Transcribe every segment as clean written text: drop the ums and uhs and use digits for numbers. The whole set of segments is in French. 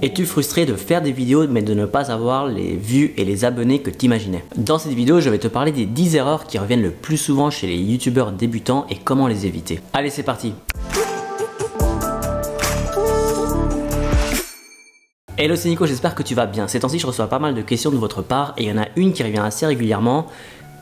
Es-tu frustré de faire des vidéos mais de ne pas avoir les vues et les abonnés que tu imaginais? Dans cette vidéo, je vais te parler des 10 erreurs qui reviennent le plus souvent chez les youtubeurs débutants et comment les éviter. Allez, c'est parti! Hello, c'est Nico, j'espère que tu vas bien. Ces temps-ci, je reçois pas mal de questions de votre part et il y en a une qui revient assez régulièrement.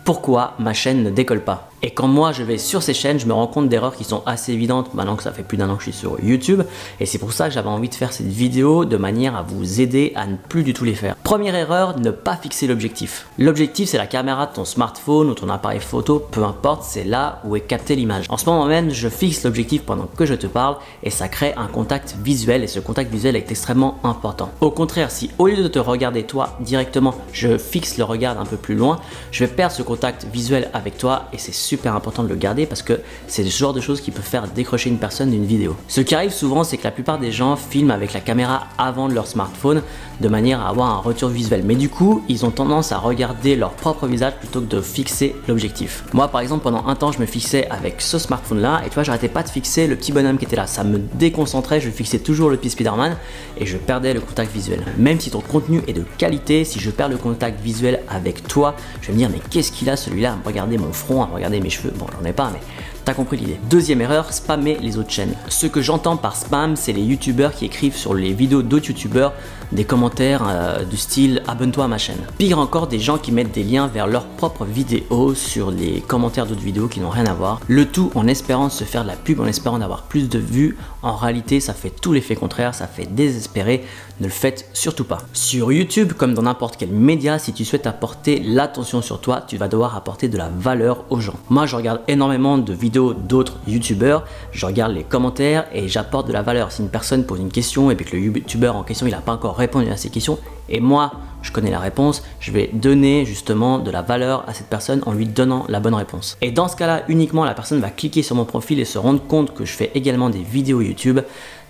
Pourquoi ma chaîne ne décolle pas? Et quand moi je vais sur ces chaînes, je me rends compte d'erreurs qui sont assez évidentes maintenant que ça fait plus d'1 an que je suis sur YouTube. Et c'est pour ça que j'avais envie de faire cette vidéo de manière à vous aider à ne plus du tout les faire. Première erreur, ne pas fixer l'objectif. L'objectif, c'est la caméra de ton smartphone ou ton appareil photo, peu importe, c'est là où est captée l'image. En ce moment même, je fixe l'objectif pendant que je te parle et ça crée un contact visuel et ce contact visuel est extrêmement important. Au contraire, si au lieu de te regarder toi directement, je fixe le regard un peu plus loin, je vais perdre ce contact visuel avec toi et c'est super important de le garder parce que c'est ce genre de choses qui peut faire décrocher une personne d'une vidéo. Ce qui arrive souvent, c'est que la plupart des gens filment avec la caméra avant de leur smartphone de manière à avoir un retour visuel, mais du coup ils ont tendance à regarder leur propre visage plutôt que de fixer l'objectif. Moi par exemple, pendant un temps je me fixais avec ce smartphone là et tu vois, j'arrêtais pas de fixer le petit bonhomme qui était là, ça me déconcentrait, je fixais toujours le petit Spider-Man et je perdais le contact visuel. Même si ton contenu est de qualité, si je perds le contact visuel avec toi, je vais me dire mais qu'est-ce qu'il a celui-là à me regarder mon front, à me regarder mes cheveux, bon j'en ai pas mais t'as compris l'idée. Deuxième erreur, spammer les autres chaînes. Ce que j'entends par spam, c'est les youtubeurs qui écrivent sur les vidéos d'autres youtubeurs des commentaires du style abonne-toi à ma chaîne. Pire encore, des gens qui mettent des liens vers leurs propres vidéos sur les commentaires d'autres vidéos qui n'ont rien à voir. Le tout en espérant se faire de la pub, en espérant d'avoir plus de vues. En réalité, ça fait tout l'effet contraire, ça fait désespérer. Ne le faites surtout pas. Sur YouTube, comme dans n'importe quel média, si tu souhaites apporter l'attention sur toi, tu vas devoir apporter de la valeur aux gens. Moi, je regarde énormément de vidéos d'autres youtubeurs, je regarde les commentaires et j'apporte de la valeur. Si une personne pose une question et puis que le youtubeur en question il n'a pas encore répondu à ces questions et moi je connais la réponse, je vais donner justement de la valeur à cette personne en lui donnant la bonne réponse. Et dans ce cas-là, uniquement la personne va cliquer sur mon profil et se rendre compte que je fais également des vidéos YouTube.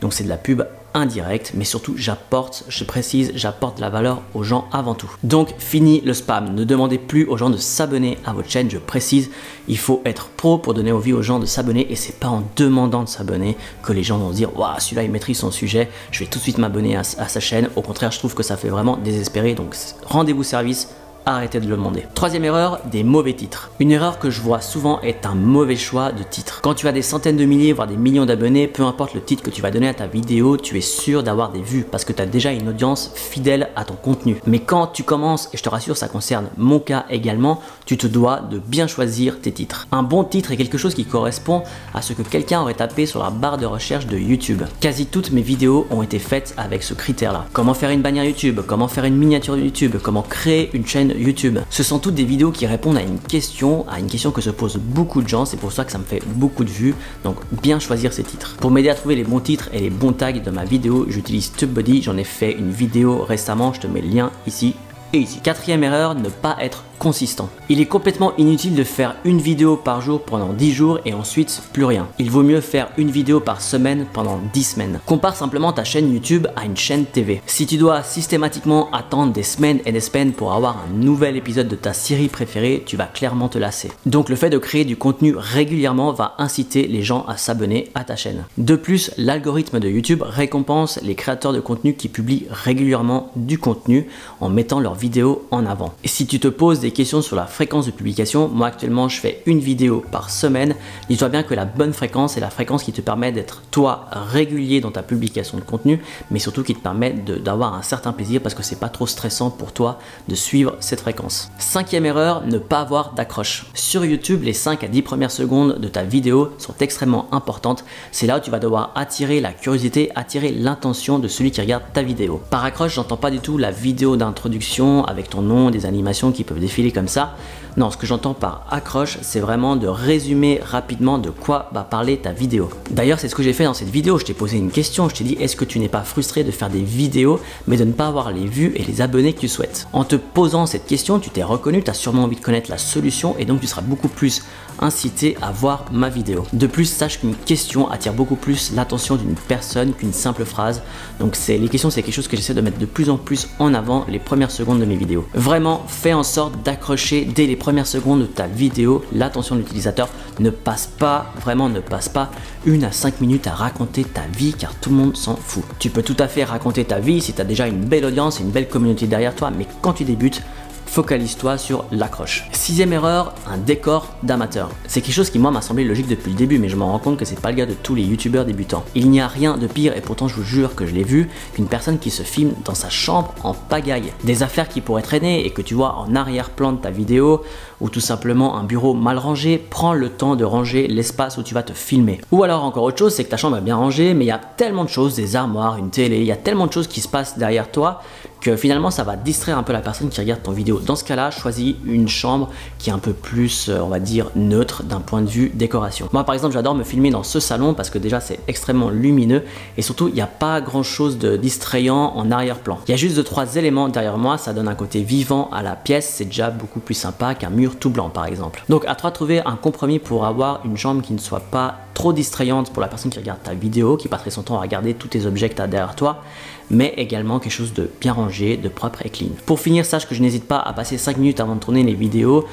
Donc c'est de la pub indirecte, mais surtout j'apporte, je précise, j'apporte de la valeur aux gens avant tout. Donc fini le spam, ne demandez plus aux gens de s'abonner à votre chaîne, je précise, il faut être pro pour donner envie aux gens de s'abonner et c'est pas en demandant de s'abonner que les gens vont se dire waouh, celui-là il maîtrise son sujet, je vais tout de suite m'abonner à sa chaîne. Au contraire, je trouve que ça fait vraiment désespérer, donc rendez-vous service. Arrêtez de le demander. Troisième erreur, des mauvais titres. Une erreur que je vois souvent est un mauvais choix de titre. Quand tu as des centaines de milliers, voire des millions d'abonnés, peu importe le titre que tu vas donner à ta vidéo, tu es sûr d'avoir des vues parce que tu as déjà une audience fidèle à ton contenu. Mais quand tu commences, et je te rassure, ça concerne mon cas également, tu te dois de bien choisir tes titres. Un bon titre est quelque chose qui correspond à ce que quelqu'un aurait tapé sur la barre de recherche de YouTube. Quasi toutes mes vidéos ont été faites avec ce critère-là. Comment faire une bannière YouTube, comment faire une miniature YouTube, comment créer une chaîne YouTube. Ce sont toutes des vidéos qui répondent à une question que se posent beaucoup de gens, c'est pour ça que ça me fait beaucoup de vues, donc bien choisir ces titres. Pour m'aider à trouver les bons titres et les bons tags de ma vidéo, j'utilise TubeBuddy, j'en ai fait une vidéo récemment, je te mets le lien ici et ici. Quatrième erreur, ne pas être consistant. Il est complètement inutile de faire une vidéo par jour pendant 10 jours et ensuite plus rien. Il vaut mieux faire une vidéo par semaine pendant 10 semaines. Compare simplement ta chaîne YouTube à une chaîne TV. Si tu dois systématiquement attendre des semaines et des semaines pour avoir un nouvel épisode de ta série préférée, tu vas clairement te lasser. Donc le fait de créer du contenu régulièrement va inciter les gens à s'abonner à ta chaîne. De plus, l'algorithme de YouTube récompense les créateurs de contenu qui publient régulièrement du contenu en mettant leurs vidéos en avant. Et si tu te poses des questions sur la fréquence de publication, moi actuellement je fais une vidéo par semaine. Dis-toi bien que la bonne fréquence est la fréquence qui te permet d'être toi régulier dans ta publication de contenu, mais surtout qui te permet d'avoir un certain plaisir parce que c'est pas trop stressant pour toi de suivre cette fréquence. Cinquième erreur, ne pas avoir d'accroche. Sur YouTube, les 5 à 10 premières secondes de ta vidéo sont extrêmement importantes. C'est là où tu vas devoir attirer la curiosité, attirer l'intention de celui qui regarde ta vidéo. Par accroche, j'entends pas du tout la vidéo d'introduction avec ton nom, des animations qui peuvent défiler comme ça. Non, ce que j'entends par accroche, c'est vraiment de résumer rapidement de quoi va parler ta vidéo. D'ailleurs, c'est ce que j'ai fait dans cette vidéo. Je t'ai posé une question, je t'ai dit est-ce que tu n'es pas frustré de faire des vidéos mais de ne pas avoir les vues et les abonnés que tu souhaites? En te posant cette question, tu t'es reconnu, tu as sûrement envie de connaître la solution et donc tu seras beaucoup plus incité à voir ma vidéo. De plus, sache qu'une question attire beaucoup plus l'attention d'une personne qu'une simple phrase. Donc les questions, c'est quelque chose que j'essaie de mettre de plus en plus en avant les premières secondes de mes vidéos. Vraiment, fais en sorte d'accrocher dès les premières secondes de ta vidéo, l'attention de l'utilisateur ne passe pas, vraiment ne passe pas 1 à 5 minutes à raconter ta vie car tout le monde s'en fout. Tu peux tout à fait raconter ta vie si tu as déjà une belle audience et une belle communauté derrière toi, mais quand tu débutes, focalise-toi sur l'accroche. 6e erreur, un décor d'amateur. C'est quelque chose qui moi m'a semblé logique depuis le début, mais je me rends compte que c'est pas le cas de tous les youtubeurs débutants. Il n'y a rien de pire, et pourtant je vous jure que je l'ai vu, qu'une personne qui se filme dans sa chambre en pagaille. Des affaires qui pourraient traîner et que tu vois en arrière-plan de ta vidéo, ou tout simplement un bureau mal rangé, prends le temps de ranger l'espace où tu vas te filmer. Ou alors encore autre chose, c'est que ta chambre est bien rangée, mais il y a tellement de choses, des armoires, une télé, il y a tellement de choses qui se passent derrière toi que finalement ça va distraire un peu la personne qui regarde ton vidéo. Dans ce cas-là, choisis une chambre qui est un peu plus, on va dire, neutre d'un point de vue décoration. Moi par exemple, j'adore me filmer dans ce salon parce que déjà c'est extrêmement lumineux et surtout il n'y a pas grand chose de distrayant en arrière-plan. Il y a juste 2-3 éléments derrière moi, ça donne un côté vivant à la pièce, c'est déjà beaucoup plus sympa qu'un mur tout blanc par exemple. Donc à toi de trouver un compromis pour avoir une chambre qui ne soit pas trop distrayante pour la personne qui regarde ta vidéo, qui passerait son temps à regarder tous tes objets que tu as derrière toi, mais également quelque chose de bien rangé, de propre et clean. Pour finir, sache que je n'hésite pas à passer 5 minutes avant de tourner les vidéos.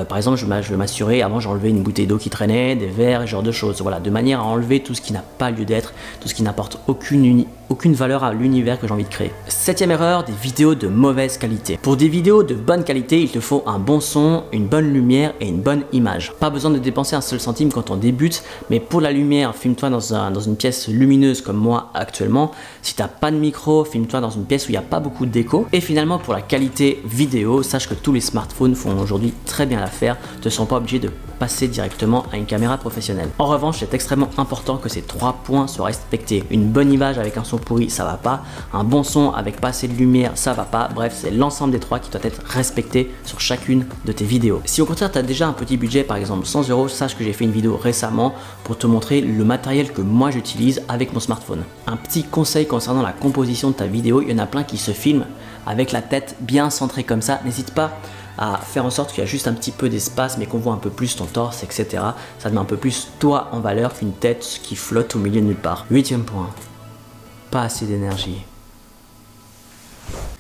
Par exemple, je vais m'assurer, avant j'enlevais une bouteille d'eau qui traînait, des verres et ce genre de choses. Voilà, de manière à enlever tout ce qui n'a pas lieu d'être, tout ce qui n'apporte aucune valeur à l'univers que j'ai envie de créer. 7e erreur, des vidéos de mauvaise qualité. Pour des vidéos de bonne qualité, il te faut un bon son, une bonne lumière et une bonne image. Pas besoin de dépenser un seul centime quand on débute, mais pour la lumière, filme-toi dans une pièce lumineuse comme moi actuellement. Si tu n'as pas de micro, filme-toi dans une pièce où il n'y a pas beaucoup d'écho. Et finalement, pour la qualité vidéo, sache que tous les smartphones font aujourd'hui très bien l'affaire, ne sont pas obligés de passer directement à une caméra professionnelle. En revanche, c'est extrêmement important que ces 3 points soient respectés. Une bonne image avec un son pourri, ça va pas. Un bon son avec pas assez de lumière, ça va pas. Bref, c'est l'ensemble des 3 qui doit être respecté sur chacune de tes vidéos. Si au contraire, tu as déjà un petit budget, par exemple 100 €, sache que j'ai fait une vidéo récemment pour te montrer le matériel que moi j'utilise avec mon smartphone. Un petit conseil concernant la composition de ta vidéo, il y en a plein qui se filment avec la tête bien centrée comme ça. N'hésite pas à faire en sorte qu'il y a juste un petit peu d'espace mais qu'on voit un peu plus ton torse, etc. Ça te met un peu plus toi en valeur qu'une tête qui flotte au milieu de nulle part. 8e point, pas assez d'énergie.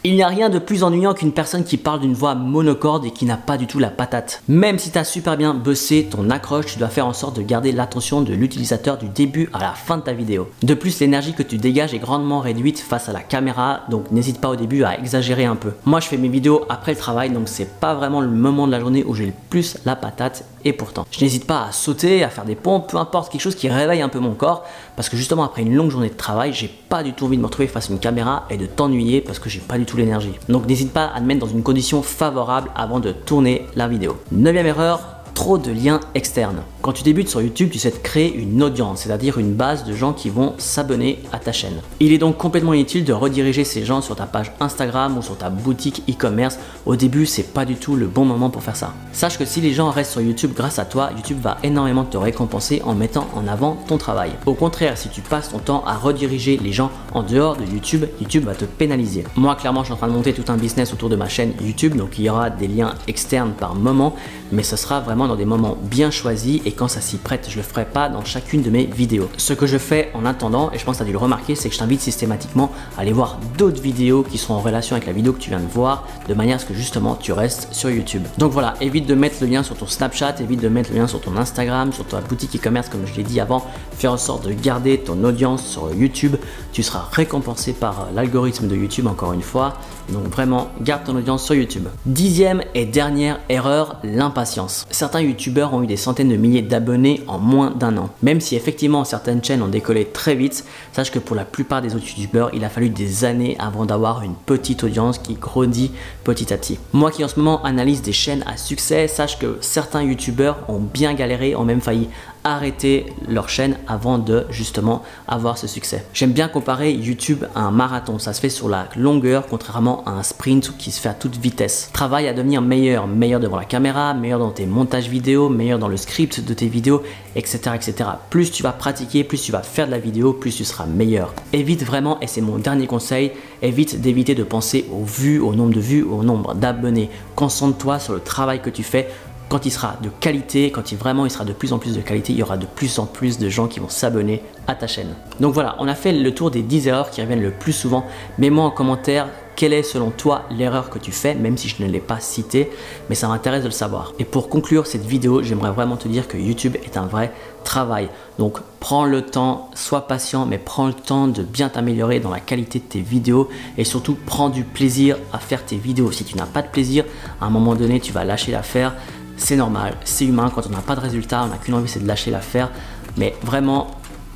Il n'y a rien de plus ennuyant qu'une personne qui parle d'une voix monocorde et qui n'a pas du tout la patate. Même si tu as super bien bossé ton accroche, tu dois faire en sorte de garder l'attention de l'utilisateur du début à la fin de ta vidéo. De plus, l'énergie que tu dégages est grandement réduite face à la caméra, donc n'hésite pas au début à exagérer un peu. Moi, je fais mes vidéos après le travail, donc c'est pas vraiment le moment de la journée où j'ai le plus la patate, et pourtant, je n'hésite pas à sauter, à faire des pompes, peu importe, quelque chose qui réveille un peu mon corps, parce que justement après une longue journée de travail, j'ai pas du tout envie de me retrouver face à une caméra et de t'ennuyer parce que j'ai pas du tout l'énergie. Donc n'hésite pas à te mettre dans une condition favorable avant de tourner la vidéo. 9e erreur, trop de liens externes. Quand tu débutes sur YouTube, tu sais te créer une audience, c'est-à-dire une base de gens qui vont s'abonner à ta chaîne. Il est donc complètement inutile de rediriger ces gens sur ta page Instagram ou sur ta boutique e-commerce. Au début, c'est pas du tout le bon moment pour faire ça. Sache que si les gens restent sur YouTube grâce à toi, YouTube va énormément te récompenser en mettant en avant ton travail. Au contraire, si tu passes ton temps à rediriger les gens en dehors de YouTube, YouTube va te pénaliser. Moi, clairement, je suis en train de monter tout un business autour de ma chaîne YouTube, donc il y aura des liens externes par moment, mais ce sera vraiment dans des moments bien choisis et quand ça s'y prête, je le ferai pas dans chacune de mes vidéos. Ce que je fais en attendant, et je pense que tu as dû le remarquer, c'est que je t'invite systématiquement à aller voir d'autres vidéos qui sont en relation avec la vidéo que tu viens de voir, de manière à ce que justement tu restes sur YouTube. Donc voilà, évite de mettre le lien sur ton Snapchat, évite de mettre le lien sur ton Instagram, sur ta boutique e-commerce comme je l'ai dit avant, fais en sorte de garder ton audience sur YouTube, tu seras récompensé par l'algorithme de YouTube encore une fois, donc vraiment garde ton audience sur YouTube. 10e et dernière erreur, l'impatience. Certains youtubeurs ont eu des centaines de milliers d'abonnés en moins d'1 an. Même si effectivement certaines chaînes ont décollé très vite, sache que pour la plupart des autres youtubeurs, il a fallu des années avant d'avoir une petite audience qui grandit petit à petit. Moi qui en ce moment analyse des chaînes à succès, sache que certains youtubeurs ont bien galéré, ont même failli arrêter leur chaîne avant de justement avoir ce succès. J'aime bien comparer YouTube à un marathon, ça se fait sur la longueur contrairement à un sprint qui se fait à toute vitesse. Travaille à devenir meilleur, meilleur devant la caméra, meilleur dans tes montages vidéo, meilleur dans le script de tes vidéos, etc. etc. Plus tu vas pratiquer, plus tu vas faire de la vidéo, plus tu seras meilleur. Évite vraiment, et c'est mon dernier conseil, évite d'éviter de penser aux vues, au nombre de vues, au nombre d'abonnés. Concentre-toi sur le travail que tu fais. Quand il sera de qualité, quand il sera de plus en plus de qualité, il y aura de plus en plus de gens qui vont s'abonner à ta chaîne. Donc voilà, on a fait le tour des 10 erreurs qui reviennent le plus souvent. Mets-moi en commentaire quelle est selon toi l'erreur que tu fais, même si je ne l'ai pas citée, mais ça m'intéresse de le savoir. Et pour conclure cette vidéo, j'aimerais vraiment te dire que YouTube est un vrai travail. Donc prends le temps, sois patient, mais prends le temps de bien t'améliorer dans la qualité de tes vidéos et surtout prends du plaisir à faire tes vidéos. Si tu n'as pas de plaisir, à un moment donné, tu vas lâcher l'affaire. C'est normal, c'est humain, quand on n'a pas de résultat, on n'a qu'une envie, c'est de lâcher l'affaire. Mais vraiment,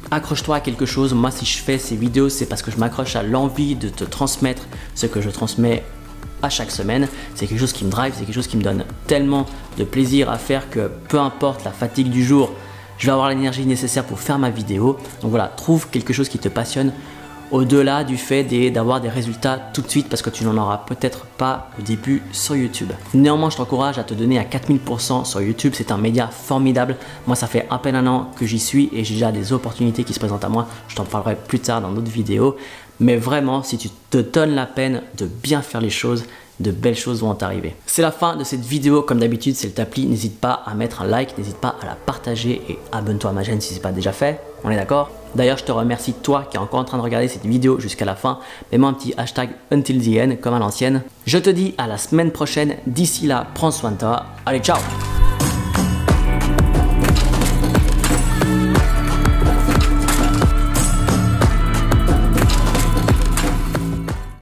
accroche-toi à quelque chose. Moi, si je fais ces vidéos, c'est parce que je m'accroche à l'envie de te transmettre ce que je transmets à chaque semaine. C'est quelque chose qui me drive, c'est quelque chose qui me donne tellement de plaisir à faire que peu importe la fatigue du jour, je vais avoir l'énergie nécessaire pour faire ma vidéo. Donc voilà, trouve quelque chose qui te passionne au-delà du fait d'avoir des résultats tout de suite parce que tu n'en auras peut-être pas au début sur YouTube. Néanmoins, je t'encourage à te donner à 4000% sur YouTube. C'est un média formidable. Moi, ça fait à peine un an que j'y suis et j'ai déjà des opportunités qui se présentent à moi. Je t'en parlerai plus tard dans d'autres vidéos. Mais vraiment, si tu te donnes la peine de bien faire les choses, de belles choses vont t'arriver. C'est la fin de cette vidéo. Comme d'habitude, si elle t'a plu, n'hésite pas à mettre un like, n'hésite pas à la partager et abonne-toi à ma chaîne si ce n'est pas déjà fait. On est d'accord? D'ailleurs, je te remercie toi qui es encore en train de regarder cette vidéo jusqu'à la fin. Mets-moi un petit hashtag until the end comme à l'ancienne. Je te dis à la semaine prochaine. D'ici là, prends soin de toi. Allez, ciao!